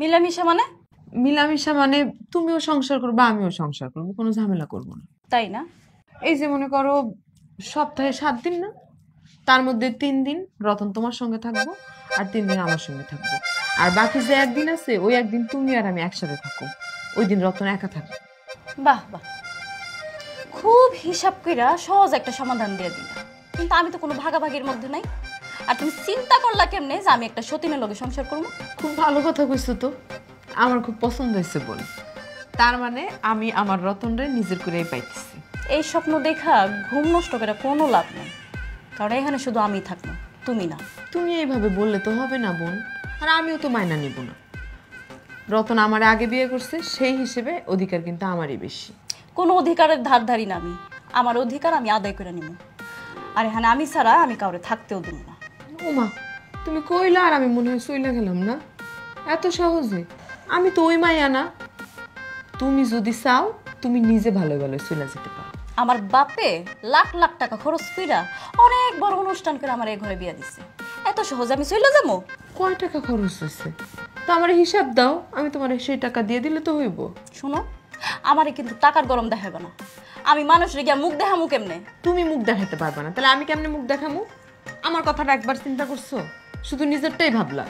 মিলামিশা মানে? মিলামিশা মানে তুমিও সংসার করবো আমিও সংসার করবো, কোনো ঝামেলা করবো না। তাই না? এই যে মনে করো সপ্তাহে 7 দিন না, তার মধ্যে 3 দিন রতন তোমার সঙ্গে থাকবো আর 3 দিন আমার সঙ্গে থাকবো। আর বাকি যে একদিন আছে ওই একদিন তুমি আর আমি একসাথে থাকো, ওই দিন রতন একা থাকবে। বাহ বাহ, খুব হিসাব কইরা সহজ একটা সমাধান দিয়ে দিল। কিন্তু আমি তো কোনো ভাগাভাগির মধ্যে নাই। আর তুমি চিন্তা করলা কেমনে যে আমি একটা সতীনের লগে সংসার করবো? খুব ভালো কথা কইছো তো, আমার খুব পছন্দ হয়েছে বল। তার মানে আমি আমার রতনরে নিজের করেই পাইতেছি। এই স্বপ্ন দেখা ঘুম নষ্ট করে কোনো লাভ নেই, কারণ এখানে শুধু আমি থাকবো, তুমি না। তুমি এইভাবে বললে তো হবে না বোন, আর আমিও তো মাইনা নিব না। রতন আমার আগে বিয়ে করছে, সেই হিসেবে অধিকার কিন্তু আমারই বেশি। কোনো অধিকারের ধার ধারি না আমি, আমার অধিকার আমি আদায় করে নিব। আর এখানে আমি ছাড়া আমি কাউরে থাকতেও দেব না। ওমা, তুমি কইলা আর আমি মনে হয় সইলা গেলাম না এত সহজে। আমি তো ওই মাইয়া না, তুমি যদি চাও তুমি নিজে ভালো ভালো চলে যেতে পারো। আমার বাপে লাখ লাখ টাকা খরচ কইরা অনেক বড় অনুষ্ঠান করে আমার এই ঘরে বিয়া দিচ্ছে, এত সহজে আমি চলে যাবো? কয় টাকা খরচ হয়েছে তো আমার হিসাব দাও, আমি তোমার সেই টাকা দিয়ে দিলে তো হইব। শুনো, আমারে কিন্তু টাকার গরম দেখাবে না। আমি মানুষের গিয়া মুখ দেখামু কেমনে? তুমি মুখ দেখাতে পারবে না, তাহলে আমি কেমনে মুখ দেখামু? আমার কথাটা একবার চিন্তা করছো? শুধু নিজেরটাই ভাবলা।